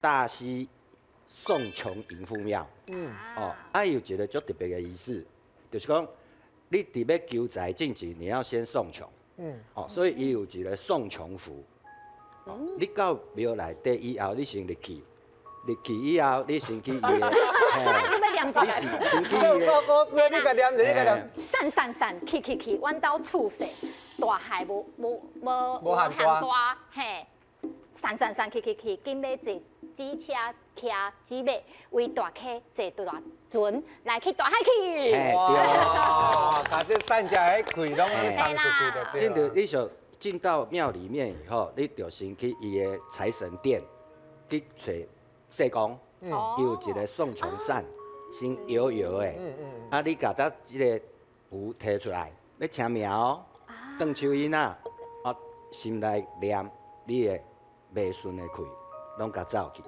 大溪送穷迎富庙。有一个足特别的仪式，就是讲你伫要求财进前，你要先送穷。所以伊有一个送穷符。你到庙内底以后，你先入去以后，你先去伊个，你要念一你是先去伊个，你个念，你个念。散，去，阮兜厝势大海无限大，嘿，散去，紧要坐纸车骑马，为大溪坐大船来去大海去。哇，把这三家迄开拢去送出去就对了。你就进到庙里面以后，你就先去伊个财神殿去找社公，伊有一个送穷扇，先摇摇的。你甲它这个符摕出来，要请名哦，邓秋英啊，心内念你的袂顺的气，拢甲走去。